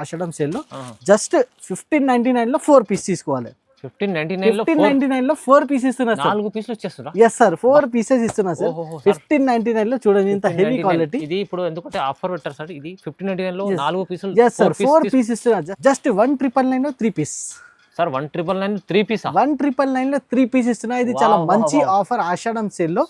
ఆషాఢం sale లో just 1599 లో 4 piece తీసుకోవాలి. 1599 లో 4 పీస్ ఇస్తున్నా సార్. 4 పీసులు వచ్చేస్తున్నా. ఎస్ సార్, 4 పీసెస్ ఇస్తున్నా సార్. 1599 లో చూడండి ఇంత హెవీ క్వాలిటీ. ఇది ఇప్పుడు ఎందుకంటే ఆఫర్ పెట్టారు సార్. ఇది 1599 లో 4 పీసులు. ఎస్ సార్, 4 పీస్ ఇస్తున్నా. జస్ట్ 1999 లో 3 పీస్ సార్. 1999 3 పీస్. 1999 లో 3 పీస్ ఇస్తున్నా. ఇది చాలా మంచి ఆఫర్ ఆషాఢం సేల్ లో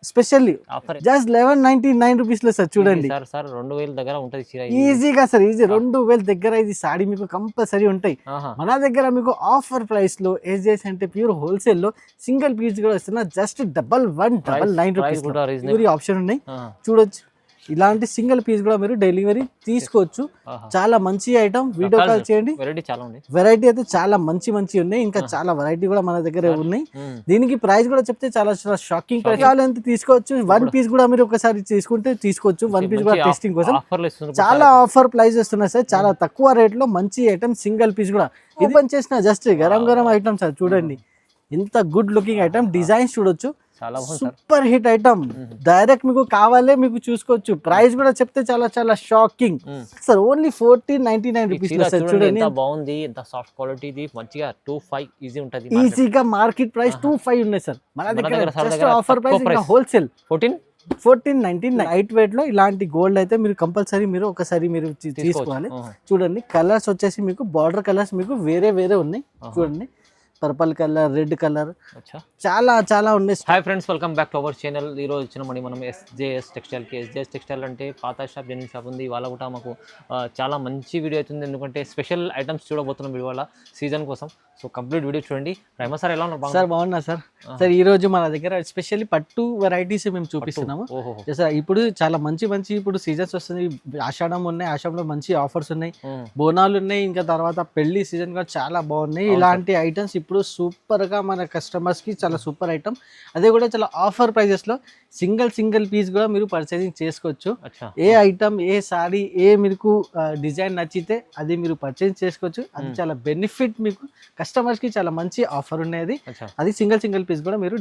స్పెషల్లీ ఆఫర్. జస్ట్ 1199 రూపీస్ లో సార్. చూడండి సార్ 2000 దగ్గర ఉంటది చీర. ఈజీగా సార్, ఈజీ 2000 దగ్గర ఇది సాడీ మీకు కంపల్సరీ ఉంటాయి. మన దగ్గర మీకు ఆఫర్ ప్రైస్ లో ఎస్జేఎస్ అంటే ప్యూర్ హోల్సేల్ లో సింగిల్ పీస్ కూడా వస్తున్నా. జస్ట్ 1199 రూపీస్ ఆప్షన్ ఉన్నాయి చూడొచ్చు. ఇలాంటి సింగిల్ పీస్ కూడా మీరు డెలివరీ తీసుకోవచ్చు. చాలా మంచి ఐటమ్. వీడియో కాల్ చేయండి. వెరైటీ అయితే చాలా మంచి ఉన్నాయి. ఇంకా చాలా వెరైటీ కూడా మన దగ్గర ఉన్నాయి. దీనికి ప్రైస్ కూడా చెప్తే చాలా షాకింగ్ ప్రైస్. కావాలంటే తీసుకోవచ్చు. 1 పీస్ కూడా మీరు ఒకసారి తీసుకుంటే తీసుకోవచ్చు. 1 పీస్ కూడా టెస్టింగ్ కోసం చాలా ఆఫర్ ప్రైస్ వస్తున్నాయి సార్. చాలా తక్కువ రేట్ లో మంచి ఐటమ్ సింగిల్ పీస్ కూడా. ఇది పని చేసిన జస్ట్ గరం ఐటమ్ సార్. చూడండి ఇంత గుడ్ లుకింగ్ ఐటమ్. డిజైన్స్ చూడొచ్చు, సూపర్ హిట్ ఐటమ్. డైరెక్ట్ మీకు కావాలే మీకు చూసుకోవచ్చు. ప్రైస్ కూడా చెప్తే చాలా షాకింగ్ సార్. ఓన్లీ 1499 రూపీస్ లో సార్. చూడండి ఎంత బాగుంది, ఎంత సాఫ్ట్ క్వాలిటీ. ఇది మంచిగా 25 ఈజీ ఉంటది. ఈజీగా మార్కెట్ ప్రైస్ 25 ఉన్నాయి సార్ మన దగ్గర. జస్ట్ ఆఫర్ ప్రైస్ ఇంకా హోల్సేల్ 1499. లైట్ వెయిట్ లో ఇలాంటి గోల్డ్ అయితే మీరు కంపల్సరీ మీరు ఒకసారి మీరు తీసుకోవాలి. చూడండి కలర్స్ వచ్చేసి మీకు బార్డర్ కలర్స్ మీకు వేరే ఉన్నాయి. చూడండి పర్పల్ కలర్, రెడ్ కలర్, చాలా ఉన్నాయి. Hi friends, welcome back to our channel. ఈ రోజు వచ్చిన మనం ఎస్జేఎస్ టెక్స్టైల్కి. ఎస్జేఎస్ టెక్స్టైల్ అంటే పాత షాప్, జెన్యున్ షాప్ ఉంది. ఇవాళ కూడా మాకు చాలా మంచి వీడియో అవుతుంది. ఎందుకంటే స్పెషల్ ఐటమ్స్ చూడబోతున్నాం ఇవాళ సీజన్ కోసం. సో కంప్లీట్ వీడియో చూడండి. రైమా సార్ ఎలా ఉన్నారు? సార్ బాగున్నా సార్. సార్ ఈ రోజు మన దగ్గర స్పెషల్లీ పట్టు వెరైటీస్ మేము చూపిస్తున్నాము సార్. ఇప్పుడు చాలా మంచి ఇప్పుడు సీజన్స్ వస్తుంది. ఆషాఢం ఉన్నాయి, ఆషాఢంలో మంచి ఆఫర్స్ ఉన్నాయి. బోనాలు ఉన్నాయి, ఇంకా తర్వాత పెళ్లి సీజన్ కూడా చాలా బాగున్నాయి. ఇలాంటి ఐటమ్స్ ఇప్పుడు సూపర్ గా మన కస్టమర్స్ కి చాలా సూపర్ ఐటమ్. అదే కూడా చాలా ఆఫర్ ప్రైజెస్ లో సింగిల్ పీస్ కూడా మీరు పర్చేసింగ్ చేసుకోవచ్చు. ఏ ఐటమ్, ఏ సారీ, ఏ మీకు డిజైన్ నచ్చితే అది మీరు పర్చేజ్ చేసుకోవచ్చు. అది చాలా బెనిఫిట్ మీకు కస్టమర్స్ కి. చాలా మంచి ఆఫర్ ఉన్నది. అది సింగిల్ పీస్ కూడా మీరు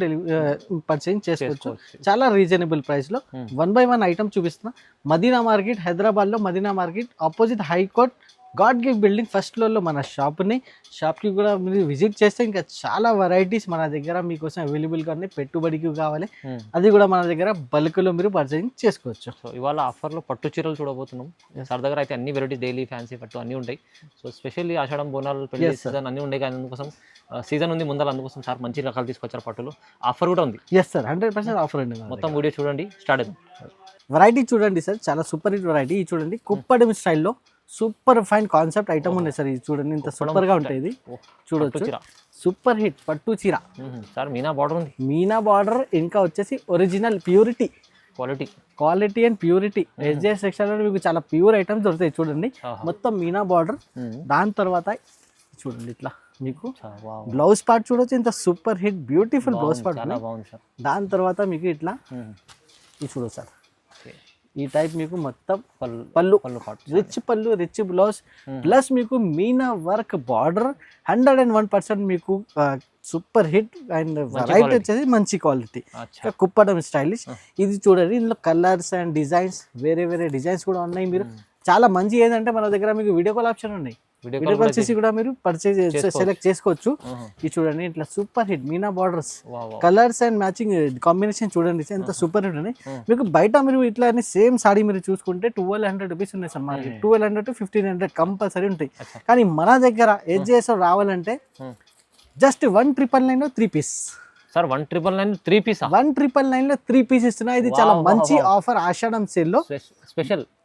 పర్చేజ్ చేసుకోవచ్చు చాలా రీజనబుల్ ప్రైస్ లో. 1 by 1 ఐటమ్ చూపిస్తున్నా. మదీనా మార్కెట్, హైదరాబాద్ లో Madina market opposite high court God gift building first floor లో మన షాప్ ఉన్నాయి. షాప్ కి కూడా మీరు విజిట్ చేస్తే ఇంకా చాలా వెరైటీస్ మన దగ్గర మీకోసం అవైలబుల్ గా ఉన్నాయి. పెట్టుబడికి కావాలి అది కూడా మన దగ్గర బల్క్ లో మీరు పర్చేసింగ్ చేసుకోవచ్చు. సో ఇవాళ ఆఫర్ లో పట్టు చీరలు చూడబోతున్నాం. సార్ దగ్గర అయితే అన్ని వెరైటీ డైలీ ఫ్యాన్సీ పట్టు అన్ని ఉంటాయి. సో స్పెషల్లీ ఆషాఢం, బోనాలు, పెళ్లి సీజన్ అన్ని ఉంటాయి. కానీ అందుకోసం సీజన్ ఉంది ముందర, అందుకోసం సార్ మంచి రకాలు తీసుకొచ్చారు. పట్టులో ఆఫర్ కూడా ఉంది. ఎస్ సార్, 100% ఆఫర్ అండి. మొత్తం వీడియో చూడండి, స్టార్ట్ అవుతుంది. వెరైటీ చూడండి సార్, చాలా సూపర్ హిట్ వెరైటీ. చూడండి కుప్పడం స్టైల్లో సూపర్ ఫైన్ కాన్సెప్ట్ ఐటమ్ ఉన్నాయి సార్. ఇది చూడండి ఇంత సూపర్ గా ఉంటుంది. ఇది చూడొచ్చు, సూపర్ హిట్ పట్టు చీర సార్. మీనా బార్డర్ ఉంది. మీనా బార్డర్ ఇంకా వచ్చేసి original purity, quality and purity. SJS textile లో మీకు చాలా ప్యూర్ ఐటమ్స్ దొరుకుతాయి. చూడండి మొత్తం మీనా బార్డర్. దాని తర్వాత చూడండి ఇట్లా మీకు బ్లౌజ్ పార్ట్ చూడొచ్చు. ఇంత super hit beautiful blouse part. దాని తర్వాత మీకు ఇట్లా ఇది చూడొచ్చు సార్. ఈ టైప్ మీకు మొత్తం పళ్ళు రిచ్ బ్లౌజ్ ప్లస్ మీకు మీనా వర్క్ బార్డర్. 101% మీకు సూపర్ హిట్ అండ్ వెరైటీ వచ్చేసి మంచి క్వాలిటీ కుప్పడం స్టైలిష్. ఇది చూడండి ఇందులో కలర్స్ అండ్ డిజైన్స్ వేరే డిజైన్స్ కూడా ఉన్నాయి. మీరు చాలా మంచి ఏంటంటే మన దగ్గర మీకు వీడియో కాల్ ఆప్షన్ ఉన్నాయి. వీడియో కాల్ చేసి కూడా మీరు పర్చేజ్ సెలెక్ట్ చేసుకోవచ్చు. ఇది చూడండి ఇట్లా super hit Meena borders, colours and matching combination చూడండి ఎంత సూపర్ హిట్ ఉన్నాయి. మీకు బయట మీరు ఇట్లా సేమ్ సాడీ మీరు చూసుకుంటే 1200 రూపీస్ ఉన్నాయి సార్. మార్కెట్ 1200 to 1500 కంపల్సరీ ఉంటాయి. కానీ మన దగ్గర ఎస్జేఎస్ రావాలంటే జస్ట్ 1999 లో 3 పీస్ సార్. 1999 3 పీస్. 1999 లో 3 పీస్ ఇస్తున్నా. ఇది చాలా మంచి ఆఫర్ ఆషాఢం సేల్ లో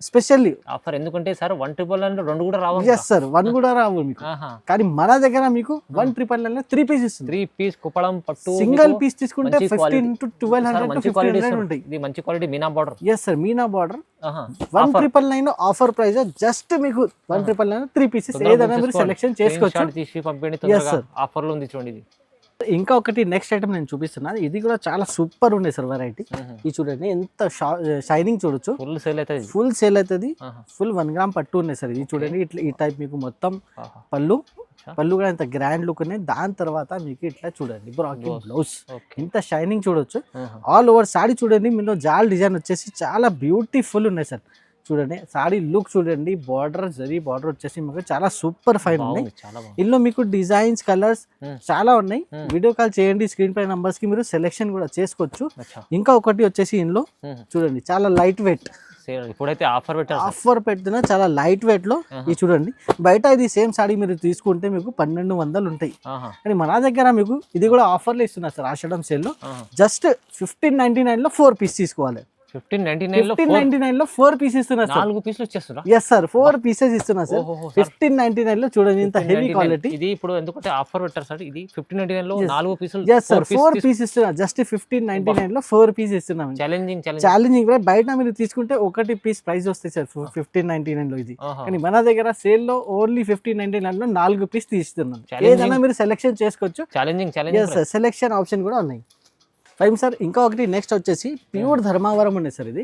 స్పెషల్లీ ఆఫర్. ఎందుకంటే సార్ 1999 2 కూడా రావు. ఎస్ సార్, 1 కూడా రావు మీకు. కానీ మన దగ్గర మీకు 1999 లో 3 పీస్ ఇస్తుంది. 3 పీస్ కుప్పడం పట్టు సింగిల్ పీస్ తీసుకుంటే 15 to 1200 to 1500 ఉంటాయి. ఇది మంచి quality Meena border. Yes sir, Meena border. 1999 offer price. Just మీకు 1999 3 పీసెస్ ఏదైనా మీరు సెలెక్షన్ చేసుకోవచ్చు. తీసి పంపండి తొందరగా. ఆఫర్ లో ఉంది చూడండి. ఇది ఇంకా ఒకటి నెక్స్ట్ ఐటమ్ నేను చూపిస్తున్నాను. ఇది కూడా చాలా సూపర్ ఉంది సార్ వెరైటీ. ఇది చూడండి ఎంత షైనింగ్ చూడొచ్చు. ఫుల్ సేల్ అవుతుంది. ఫుల్ 1 గ్రామ్ పట్టు ఉన్నాయి సార్. ఇది చూడండి ఇట్లా ఈ టైప్ మీకు మొత్తం పళ్ళు కూడా ఇంత గ్రాండ్ లుక్ ఉన్నాయి. దాని తర్వాత మీకు ఇట్లా చూడండి బ్లౌజ్ ఇంత షైనింగ్ చూడొచ్చు. ఆల్ ఓవర్ సాడీ చూడండి. మీలో జాల్ డిజైన్ వచ్చేసి చాలా బ్యూటిఫుల్ ఉన్నాయి సార్. చూడండి సారీ లుక్ చూడండి, బార్డర్ జరీ బార్డర్ వచ్చేసి మీకు చాలా సూపర్ ఫైన్ ఉన్నాయి. చాలా బాగుంది. ఇందులో మీకు డిజైన్స్ కలర్స్ చాలా ఉన్నాయి. వీడియో కాల్ చేయండి, స్క్రీన్ పై నంబర్స్ కి మీరు సెలెక్షన్ కూడా చేసుకోవచ్చు. ఇంకా ఒకటి వచ్చేసి ఇందులో చూడండి చాలా లైట్ వెయిట్, ఇప్పుడైతే ఆఫర్ పెట్టిన చాలా లైట్ వెయిట్ లో ఇది చూడండి. బయట ఇది సేమ్ సాడీ మీరు తీసుకుంటే మీకు 1200 ఉంటాయి, కానీ మన దగ్గర మీకు ఇది కూడా ఆఫర్లో ఇస్తున్నారు సార్. ఆషాఢం సేల్ లో జస్ట్ 1599 లో 4 పీస్ తీసుకోవాలి. 1599 లో 4 పీస్ ఇస్తున్నారు సార్. 4 పీసులు ఇచ్చేస్తున్నా. ఎస్ సార్, 4 పీసెస్ ఇస్తున్నారు సార్ 1599 లో. చూడండి ఇంత హెవీ క్వాలిటీ. ఇది ఇప్పుడు ఎందుకంటే ఆఫర్ పెట్టారు సార్. ఇది 1599 లో 4 పీసులు. ఎస్ సార్, 4 పీస్ ఇస్తున్నారు. జస్ట్ 1599 లో 4 పీస్ ఇస్తున్నాం. ఛాలెంజింగ్ బయట మీరు తీసుకుంటే ఒకటి పీస్ ప్రైస్ వస్తాయి సార్ 1599 లో ఇది, కానీ మన దగ్గర సేల్ లో ఓన్లీ 1599 లో 4 పీస్ తీస్తున్నాం. ఏదైనా మీరు సెలెక్షన్ చేసుకోవచ్చు. ఛాలెంజింగ్ సెలెక్షన్ ఆప్షన్ కూడా ఉన్నాయి. Fine sir. ఇంకా ఒకటి నెక్స్ట్ వచ్చేసి ప్యూర్ ధర్మవరం ఉండే సార్. ఇది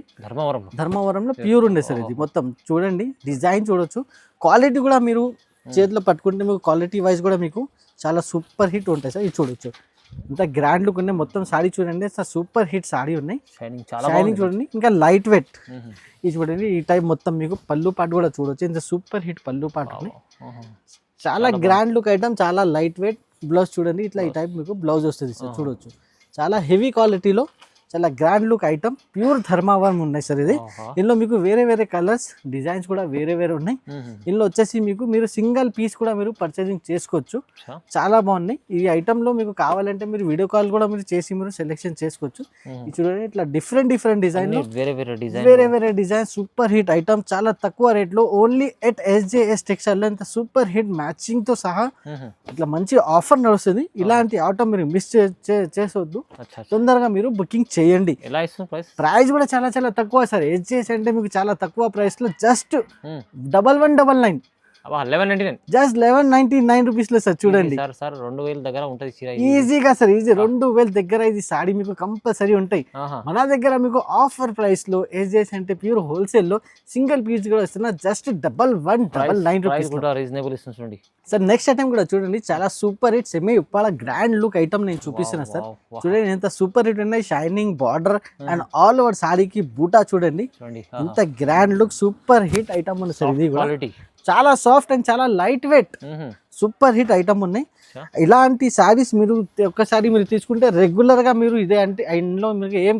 ధర్మవరంలో ప్యూర్ ఉండే సార్. ఇది మొత్తం చూడండి, డిజైన్ చూడొచ్చు, క్వాలిటీ కూడా మీరు చేతిలో పట్టుకుంటే మీకు క్వాలిటీ వైజ్ కూడా మీకు చాలా సూపర్ హిట్ ఉంటాయి సార్. ఇది చూడొచ్చు, ఇంత గ్రాండ్ లుక్ ఉన్నాయి. మొత్తం సారీ చూడండి, సూపర్ హిట్ సారీ ఉన్నాయి. షైనింగ్ చూడండి, ఇంకా లైట్ వెయిట్. ఇది చూడండి, ఈ టైప్ మొత్తం మీకు పళ్ళు పాటు కూడా చూడొచ్చు, ఇంత సూపర్ హిట్ పళ్ళు పాటు ఉన్నాయి. చాలా గ్రాండ్ లుక్ ఐటమ్, చాలా లైట్ వెయిట్. బ్లౌజ్ చూడండి, ఇట్లా ఈ టైప్ మీకు బ్లౌజ్ వస్తుంది సార్. చూడొచ్చు, చాలా హెవీ క్వాలిటీలో చాలా grand look item, pure Dharmavaram ఉన్నాయి సార్. ఇది ఇందులో మీకు వేరే వేరే కలర్స్ డిజైన్స్ కూడా వేరే వేరే ఉన్నాయి. ఇందులో వచ్చేసి మీకు మీరు సింగిల్ పీస్ కూడా మీరు పర్చేసింగ్ చేసుకోవచ్చు. చాలా బాగున్నాయి ఈ ఐటమ్ లో. మీకు కావాలంటే మీరు వీడియో కాల్ కూడా మీరు చేసి మీరు సెలెక్షన్ చేసుకోవచ్చు. చూడండి, ఇట్లా డిఫరెంట్ డిజైన్ వేరే వేరే డిజైన్, సూపర్ హిట్ ఐటమ్, చాలా తక్కువ రేట్ లో ఓన్లీ ఎట్ SJS టెక్స్టైల్ లో. ఇంత సూపర్ హిట్ మ్యాచింగ్ తో సహా ఇట్లా మంచి ఆఫర్ నడుస్తుంది. ఇలాంటి ఐటమ్ మీరు మిస్ చేసొద్దు, తొందరగా మీరు బుకింగ్ చేయండి. ప్రైస్ కూడా చాలా చాలా తక్కువ సార్. SJS అంటే మీకు చాలా తక్కువ ప్రైస్ లో జస్ట్ 1199 జస్ట్ 1199 రూపీస్ లో సార్. చూడండి సార్ 2000 దగ్గర ఉంటుంది ఈజీగా సార్, ఈజీ 2000 దగ్గర ఇది సాడీ మీకు కంపల్సరీ ఉంటాయి. మన దగ్గర మీకు ఆఫర్ ప్రైస్ లో SJS అంటే ప్యూర్ హోల్సేల్ లో సింగిల్ పీస్ కూడా వస్తున్నా just 1199 rupees sir. Next item కూడా చూడండి, చాలా super hit semi Uppada grand look item నేను చూపిస్తున్నా సార్. చూడండి ఎంత సూపర్ హిట్ ఉన్నాయి, shining border and all over సాడీకి బూటా. చూడండి ఇంత grand look super hit item ఉంది సార్. ఇది కూడా చాలా సాఫ్ట్ అండ్ చాలా light weight super hit item ఉన్నాయి. ఇలాంటి శారీస్ మీరు ఒక్కసారి మీరు తీసుకుంటే రెగ్యులర్ గా మీరు ఇదే అంటే ఇందులో మీకు ఏం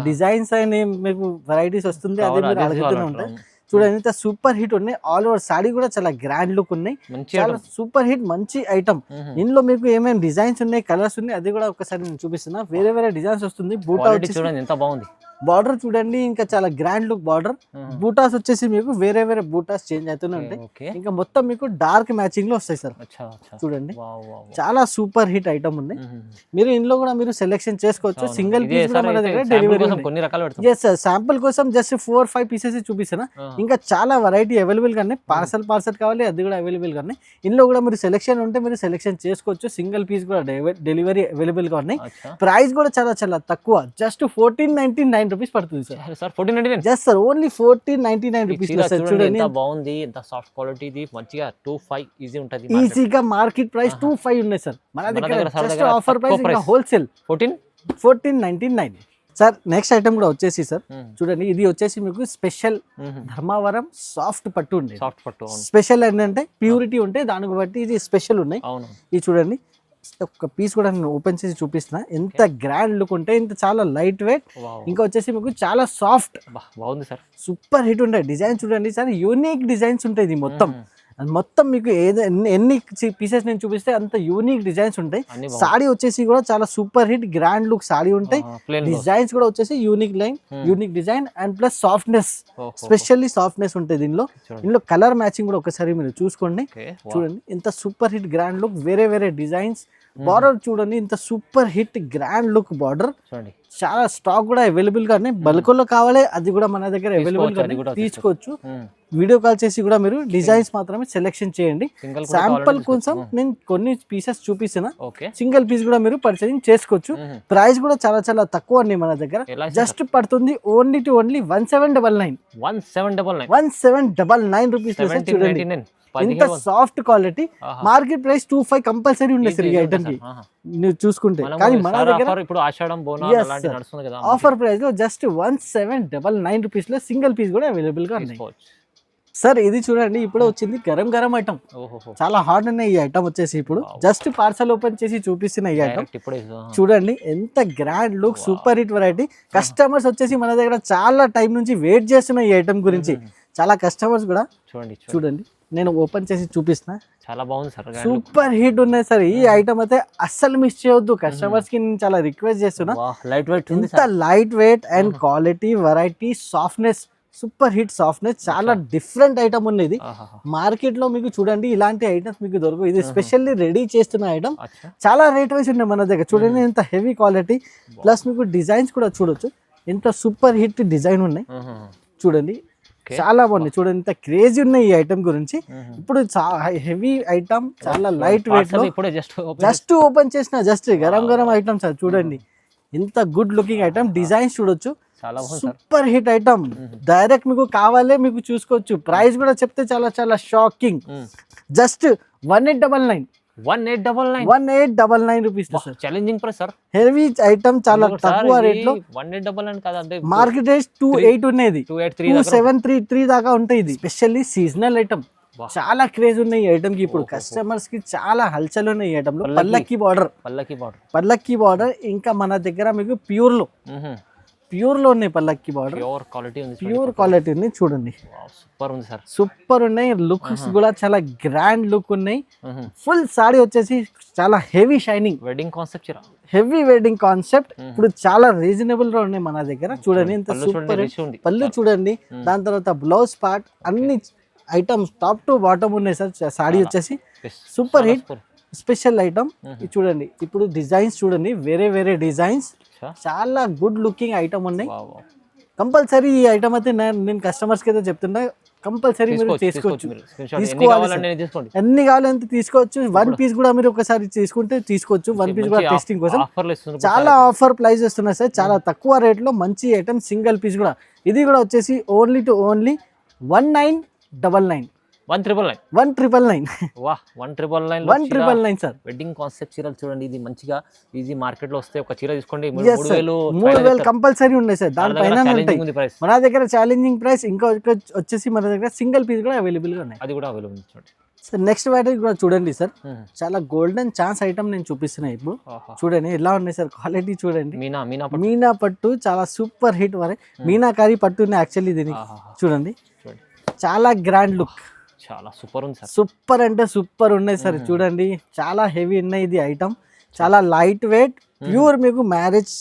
డిజైన్స్ అయిన మీకు వెరైటీస్ వస్తుంది అదే మీరు అడుగుతూనే ఉంటాయి. చూడండి ఇంత సూపర్ హిట్ ఉన్నాయి. ఆల్ ఓవర్ సాడీ కూడా చాలా గ్రాండ్ లుక్ ఉన్నాయి, చాలా సూపర్ హిట్ మంచి ఐటమ్. ఇందులో మీకు ఏమేమి డిజైన్స్ ఉన్నాయి, కలర్స్ ఉన్నాయి, అది కూడా ఒకసారి నేను చూపిస్తున్నా. వేరే వేరే డిజైన్స్ వస్తుంది. బూటా చూడండి ఎంత బాగుంది, బార్డర్ చూడండి, ఇంకా చాలా గ్రాండ్ లుక్ బార్డర్. బూటాస్ వచ్చేసి మీకు వేరే వేరే బూటాస్ చేంజ్ అవుతూనే ఉంటాయి. ఇంకా మొత్తం మీకు డార్క్ మ్యాచింగ్ లో వస్తాయి సార్. చూడండి చాలా సూపర్ హిట్ ఐటమ్ ఉన్నాయి. మీరు ఇందులో కూడా మీరు సెలెక్షన్ చేసుకోవచ్చు. సింగిల్ పీస్ కూడా మన దగ్గర డెలివరీ ఎస్ సార్. శాంపుల్ కోసం జస్ట్ 4-5 పీసెస్ చూపిస్తున్నా. ఇంకా చాలా వెరైటీ అవైలబుల్ గా ఉన్నాయి. పార్సల్ కావాలి, అది కూడా అవైలబుల్ గా ఉన్నాయి. ఇందులో కూడా మీరు సెలెక్షన్ ఉంటే మీరు సెలెక్షన్ చేసుకోవచ్చు. సింగిల్ పీస్ కూడా డెలివరీ అవైలబుల్ గా ఉన్నాయి. ప్రైస్ కూడా చాలా చాలా తక్కువ, జస్ట్ 1499 రూపీస్ పడుతుంది sir. 1499 just sir, only 1499 rupees sir. చూడండి ఎంత బాగుంది, ఎంత సాఫ్ట్ క్వాలిటీ. ఇది మంచిగా 25 ఈజీ ఉంటది. ఈజీగా మార్కెట్ ప్రైస్ 25 ఉన్నాయి సార్. మన దగ్గర జస్ట్ ఆఫర్ ప్రైస్ ఇంకా హోల్సేల్ 1499 సార్. నెక్స్ట్ ఐటమ్ కూడా వచ్చేసి సార్ చూడండి, ఇది వచ్చేసి మీకు స్పెషల్ ధర్మవరం సాఫ్ట్ పట్టు ఉంది. స్పెషల్ ఏంటంటే ప్యూరిటీ ఉంటే దానికి బట్టి ఇది స్పెషల్ ఉన్నాయి. ఇది చూడండి, ఒక పీస్ కూడా నేను ఓపెన్ చేసి చూపిస్తున్నా. ఎంత గ్రాండ్ లుక్ ఉంటే, ఇంత చాలా లైట్ వెయిట్, ఇంకా వచ్చేసి మీకు చాలా సాఫ్ట్ బాగుంది సార్. సూపర్ హిట్ ఉంటాయి. డిజైన్ చూడండి సార్, యూనిక్ డిజైన్స్ ఉంటాయి. ఇది మొత్తం మీకు ఎన్ని పీసెస్ నేను చూపిస్తే అంత యూనిక్ డిజైన్స్ ఉంటాయి. సాడీ వచ్చేసి కూడా చాలా super hit grand look saree ఉంటాయి. డిజైన్స్ కూడా వచ్చేసి unique line, unique design and plus softness, specially softness ఉంటుంది ఇందులో కలర్ మ్యాచింగ్ కూడా ఒకసారి మీరు చూసుకోండి. చూడండి ఇంత సూపర్ హిట్ గ్రాండ్ లుక్, వేరే వేరే డిజైన్స్. బార్డర్ చూడండి, ఇంత super hit grand look border. చాలా స్టాక్ కూడా అవైలబుల్ గా ఉన్నాయి. బల్క్ లో కావాలి, అది కూడా మన దగ్గర అవైలబుల్ గా తీసుకోవచ్చు. వీడియో కాల్ చేసి కూడా మీరు డిజైన్స్ మాత్రమే సెలెక్షన్ చేయండి. శాంపుల్ కోసం నేను కొన్ని పీసెస్ చూపిస్తున్నా. సింగిల్ పీస్ కూడా మీరు పర్చేసింగ్ చేసుకోవచ్చు. ప్రైస్ కూడా చాలా చాలా తక్కువ అండి మన దగ్గర. జస్ట్ పడుతుంది ఓన్లీ 1799 రూపీస్ చూడండి. ఇంత soft quality. Market price 25 compulsory ఉండే సార్ ఈ ఐటమ్ కి నువ్వు చూసుకుంటే, కానీ మన దగ్గర ఇప్పుడు ఆషాఢం బోనాలు అలాంటి నడుస్తుంది కదా, ఆఫర్ ప్రైస్ లో జస్ట్ 1799 రూపీస్ లో సింగిల్ పీస్ కూడా అవైలబుల్ గా ఉన్నాయి సార్. ఇది చూడండి ఇప్పుడే వచ్చింది గరం గరం ఐటమ్, చాలా హాట్ ఉన్నాయి ఈ ఐటమ్ వచ్చేసి. ఇప్పుడు జస్ట్ పార్సల్ ఓపెన్ చేసి చూపిస్తున్న ఈ ఐటమ్ చూడండి ఎంత grand look, super hit variety. Customers వచ్చేసి మన దగ్గర చాలా టైం నుంచి వెయిట్ చేస్తున్న ఈ ఐటమ్ గురించి. చాలా కస్టమర్స్ కూడా చూడండి నేను ఓపెన్ చేసి చూపిస్తున్నా, చాలా బాగుంది సార్, సూపర్ హిట్ ఉన్నాయి సార్. ఈ ఐటమ్ అయితే అస్సలు మిస్ చేయొద్దు. కస్టమర్స్ కి నేను చాలా రిక్వెస్ట్ చేస్తున్నా, లైట్ వెయిట్, ఇంత light weight and quality, variety, softness, super hit softness, చాలా డిఫరెంట్ ఐటమ్ ఉన్నది. మార్కెట్ లో మీకు చూడండి ఇలాంటి ఐటమ్స్ మీకు దొరకవు. ఇది స్పెషల్లీ రెడీ చేస్తున్న ఐటమ్, చాలా రేట్ వైస్ ఉన్నాయి మన దగ్గర. చూడండి ఎంత హెవీ క్వాలిటీ, ప్లస్ మీకు డిజైన్స్ కూడా చూడొచ్చు, ఎంత సూపర్ హిట్ డిజైన్ ఉన్నాయి చూడండి, చాలా బాగుంది. చూడండి ఇంత క్రేజీ ఉన్నాయి ఈ ఐటమ్ గురించి. ఇప్పుడు హెవీ ఐటమ్, చాలా లైట్ వెయిట్ లో జస్ట్ ఓపెన్ చేసిన just garam garam item sir. చూడండి ఇంత గుడ్ లుకింగ్ ఐటమ్, డిజైన్స్ చూడొచ్చు, సూపర్ హిట్ ఐటమ్. డైరెక్ట్ మీకు కావాలే మీకు చూసుకోవచ్చు. ప్రైస్ కూడా చెప్తే చాలా చాలా shocking, just 1899 1899 rupees challenging price sir. Heavy item, చాలా తక్కువ రేట్ లో. 1899 కాదంటే మార్కెట్ రేట్ 28 ఉన్నది, 2733 దాకా ఉంటాయి. ఇది స్పెషల్లీ సీజనల్ ఐటమ్, చాలా క్రేజ్ ఉన్నాయి ఈ ఐటమ్ కి. ఇప్పుడు కస్టమర్స్ కి చాలా హల్చల్ ఉన్నాయి ఈ ఐటమ్ లో. పల్లకి బార్డర్ ఇంకా మన దగ్గర మీకు ప్యూర్ లో ఉన్నాయి. పల్లకి బార్డర్ ప్యూర్ క్వాలిటీ ఉంది చూడండి, సూపర్ ఉంది సార్, సూపర్ ఉన్నాయి. లుక్స్ కూడా చాలా గ్రాండ్ లుక్ ఉన్నాయి. ఫుల్ సారీ వచ్చేసి చాలా heavy shining, heavy wedding concept. ఇప్పుడు చాలా రీజనబుల్ గా ఉన్నాయి మన దగ్గర. చూడండి ఇంత సూపర్ పళ్ళు చూడండి, దాని తర్వాత బ్లౌజ్ పార్ట్, అన్ని ఐటమ్స్ టాప్ టు బాటమ్ ఉన్నాయి సార్. సారీ వచ్చేసి సూపర్ హిట్ స్పెషల్ ఐటమ్. చూడండి ఇప్పుడు డిజైన్స్ చూడండి, వేరే వేరే డిజైన్స్, చాలా గుడ్ లుకింగ్ ఐటమ్ ఉన్నాయి. కంపల్సరీ ఈ ఐటమ్ అయితే నేను కస్టమర్స్ కి అయితే చెప్తున్నా, కంపల్సరీ మీరు తీసుకోవచ్చు. ఎన్ని కావాలంటే తీసుకోవచ్చు. 1 పీస్ కూడా మీరు ఒకసారి తీసుకుంటే తీసుకోవచ్చు. 1 పీస్ కూడా టెస్టింగ్ కోసం చాలా ఆఫర్ ప్రైస్ వస్తున్నాయి సార్, చాలా తక్కువ రేట్ లో మంచి ఐటమ్. సింగిల్ పీస్ కూడా, ఇది కూడా వచ్చేసి ఓన్లీ 1999 1999 సార్. వెడ్డింగ్ కాన్సెప్ట్ చీరలు చూడండి, ఇది మంచిగా ఈజీ మార్కెట్ లో వస్తే ఒక చీర తీసుకోండి 3000 కంపల్సరీ ఉన్నాయి సార్. దానిపైన మన దగ్గర ఛాలెంజింగ్ ప్రైస్. ఇంకా వచ్చేసి మన దగ్గర సింగిల్ పీస్ కూడా అవైలబుల్ గా ఉన్నాయి, అది కూడా అవైలబుల్ చూడండి సార్. నెక్స్ట్ వెరైటీ కూడా చూడండి సార్, చాలా గోల్డెన్ ఛాన్స్ ఐటమ్ నేను చూపిస్తున్నా ఇప్పుడు. చూడండి ఎలా ఉన్నాయి సార్, క్వాలిటీ చూడండి. మీనా పట్టు చాలా సూపర్ హిట్ వరే, మీనాకారి పట్టు ఉన్నాయి యాక్చువల్లీ దీనికి. చూడండి చాలా గ్రాండ్ లుక్, చాలా సూపర్ ఉంది సార్. సూపర్ అంటే సూపర్ ఉన్నాయి సార్. చూడండి చాలా హెవీ ఉన్నాయి ఇది ఐటమ్, చాలా లైట్ వెయిట్, ప్యూర్ మీకు మ్యారేజ్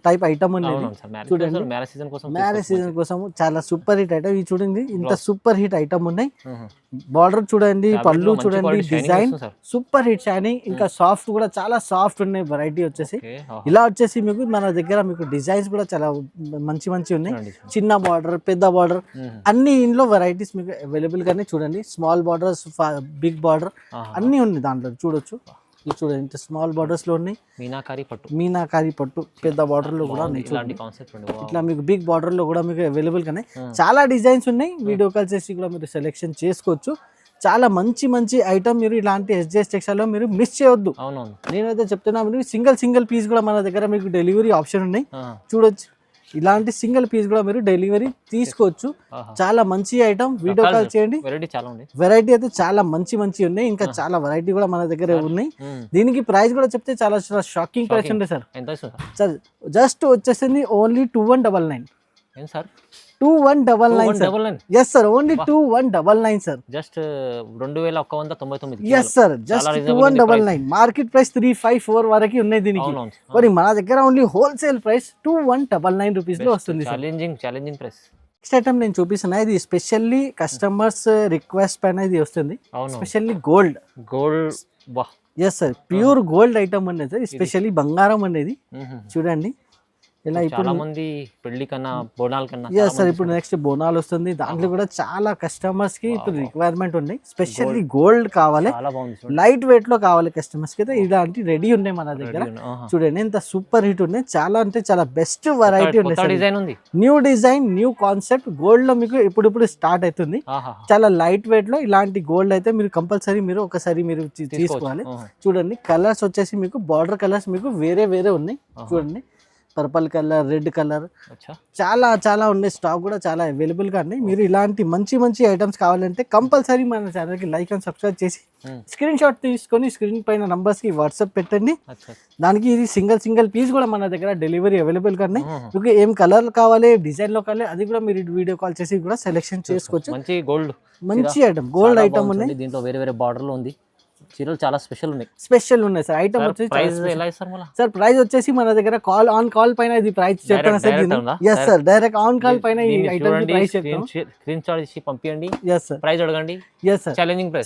టైప్ ఐటమ్ ఉన్నది. చూడండి మ్యారేజ్ సీజన్ కోసం చాలా సూపర్ హిట్ ఐటమ్. ఇది చూడండి ఇంత సూపర్ హిట్ ఐటమ్ ఉన్నాయి. బార్డర్ చూడండి, పళ్ళు చూడండి, డిజైన్ సూపర్ హిట్ షైనింగ్, ఇంకా సాఫ్ట్ కూడా చాలా సాఫ్ట్ ఉన్నాయి. వెరైటీ వచ్చేసి ఇలా వచ్చేసి మీకు మన దగ్గర మీకు డిజైన్స్ కూడా చాలా మంచి మంచి ఉన్నాయి. చిన్న బార్డర్, పెద్ద బార్డర్, అన్ని ఇంట్లో వెరైటీస్ మీకు అవైలబుల్ గానే. చూడండి స్మాల్ బార్డర్స్, బిగ్ బార్డర్ అన్ని ఉన్నాయి దాంట్లో చూడొచ్చు. చూడండి ఇంత స్మాల్ బార్డర్స్ లో ఉన్నాయి. మీనాకారి పట్టు పెద్ద బార్డర్ లో కూడా ఉన్నాయి. ఇట్లా మీకు బిగ్ బార్డర్ లో కూడా మీకు అవైలబుల్ గానే చాలా డిజైన్స్ ఉన్నాయి. వీడియో కాల్ చేసి కూడా మీరు సెలెక్షన్ చేసుకోవచ్చు. చాలా మంచి మంచి ఐటమ్. మీరు ఇలాంటి SJS టెక్స్టైల్ లో మీరు మిస్ చేయొద్దు. నేనైతే చెప్తున్నా, మీరు సింగిల్ పీస్ కూడా మన దగ్గర మీకు డెలివరీ ఆప్షన్ ఉన్నాయి చూడొచ్చు. ఇలాంటి సింగిల్ పీస్ కూడా మీరు డెలివరీ తీసుకోవచ్చు. చాలా మంచి ఐటమ్. వీడియో కాల్ చేయండి. వెరైటీ అయితే చాలా మంచి ఉన్నాయి. ఇంకా చాలా వెరైటీ కూడా మన దగ్గర ఉన్నాయి. దీనికి ప్రైస్ కూడా చెప్తే చాలా షాకింగ్ ప్రైస్ ఉంది సార్. జస్ట్ వచ్చేసింది only 2199 sir. 2199 yes sir, only 2199 sir. Just 2199 yes sir, just 2199. Market price 354 వరకు ఉన్నాయి దీనికి. మరి మన దగ్గర ఓన్లీ హోల్సేల్ ప్రైస్ 2199 రూపీస్ లో వస్తుంది. Challenging price. నెక్స్ట్ ఐటమ్ నేను చూపిస్తున్నా, ఇది స్పెషల్లీ కస్టమర్స్ రిక్వెస్ట్ పైన ఇది వస్తుంది. Specially gold yes sir, pure gold item అనేది సార్. స్పెషల్లీ బంగారం అనేది చూడండి ఇలా ఇప్పుడు చాలా మంది పెళ్లి కన్నా బోనాల కన్నా ఎస్ సార్ ఇప్పుడు నెక్స్ట్ బోనాలు వస్తుంది, దాంట్లో కూడా చాలా కస్టమర్స్ కి ఇప్పుడు రిక్వైర్మెంట్ ఉన్నాయి. స్పెషల్లీ గోల్డ్ కావాలి, చాలా బాగుంది లైట్ వెయిట్ లో కావాలి కస్టమర్స్ కి అయితే ఇలాంటి రెడీ ఉన్నాయి మన దగ్గర. చూడండి ఎంత సూపర్ హిట్ ఉన్నాయి, చాలా అంటే చాలా బెస్ట్ వెరైటీ ఉన్నాయి. డిజైన్ ఉంది, new design, new concept, gold లో మీకు ఇప్పుడు స్టార్ట్ అవుతుంది. చాలా లైట్ వెయిట్ లో ఇలాంటి గోల్డ్ అయితే మీరు కంపల్సరీ మీరు ఒకసారి మీరు తీసుకోవాలి. చూడండి కలర్స్ వచ్చేసి మీకు బార్డర్ కలర్స్ మీకు వేరే వేరే ఉన్నాయి. చూడండి పర్పల్ కలర్, రెడ్ కలర్, చాలా చాలా ఉన్నాయి. స్టాక్ కూడా చాలా అవైలబుల్ గా ఉన్నాయి. మీరు ఇలాంటి మంచి మంచి ఐటమ్స్ కావాలంటే కంపల్సరీ మన ఛానల్ కి లైక్ అండ్ సబ్స్క్రైబ్ చేసి స్క్రీన్ షాట్ తీసుకొని స్క్రీన్ పైన నంబర్స్ కి వాట్సాప్ పెట్టండి. దానికి ఇది సింగిల్ పీస్ కూడా మన దగ్గర డెలివరీ అవైలబుల్ గా ఉన్నాయి. మీకు ఏం కలర్ కావాలి, డిజైన్ లో కావాలి, అది కూడా మీరు వీడియో కాల్ చేసి కూడా సెలెక్షన్ చేసుకోవచ్చు. మంచి గోల్డ్, మంచి ఐటమ్, గోల్డ్ ఐటమ్ ఉన్నాయి. దీంట్లో వేరే వేరే బార్డర్ లో ఉంది. చీరలు చాలా స్పెషల్ ఉన్నాయి సార్. ఐటమ్ వచ్చేసి సార్ ప్రైస్ వచ్చేసి మన దగ్గర కాల్ పైన ఇది ప్రైస్ చెప్తాను sir. Yes sir, direct on call పైన ఈ ఐటమ్ ప్రైస్ చెప్తాను. స్క్రీన్ షాట్ చేసి పంపియండి. ఎస్ సార్, ప్రైస్ అడగండి. ఎస్ సార్,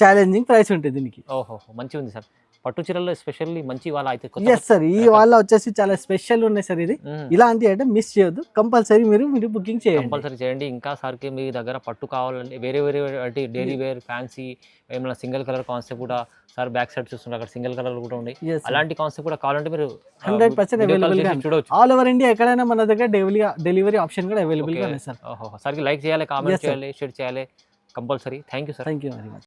ఛాలెంజింగ్ ప్రైస్ ఉంటుంది దీనికి. ఓహో మంచిగా ఉంది సార్. పట్టు చీరల్లో ఎస్పెషల్లీ మంచి వాళ్ళ అయితే ఎస్ సార్, ఈ వాళ్ళ వచ్చేసి చాలా స్పెషల్ ఉన్నాయి సార్. ఇది ఇలాంటి ఐటమ్ మిస్ చేయొద్దు, కంపల్సరీ మీరు బుకింగ్ చేయండి. ఇంకా సార్కి మీ దగ్గర పట్టు కావాలంటే వేరే వేరే డైలీ వేర్, ఫ్యాన్సీ, ఏమైనా సింగిల్ కలర్ కాన్సెప్ట్ కూడా సార్ బ్యాక్ సైడ్ చూస్తున్నారు, అక్కడ సింగిల్ కలర్ కూడా ఉంది. అలాంటి కాన్సెప్ట్ కూడా కావాలంటే మీరు 100% అవైలబుల్ గా చూడవచ్చు. ఆల్ ఓవర్ ఇండియా ఎక్కడైనా మన దగ్గర డెలివరీ ఆప్షన్ కూడా అవైలబుల్ గా ఉంది సార్. సార్కి లైక్ చేయాలి, కామెంట్ చేయాలి, షేర్ చేయాలి compulsory. Thank you sir. Thank you very much.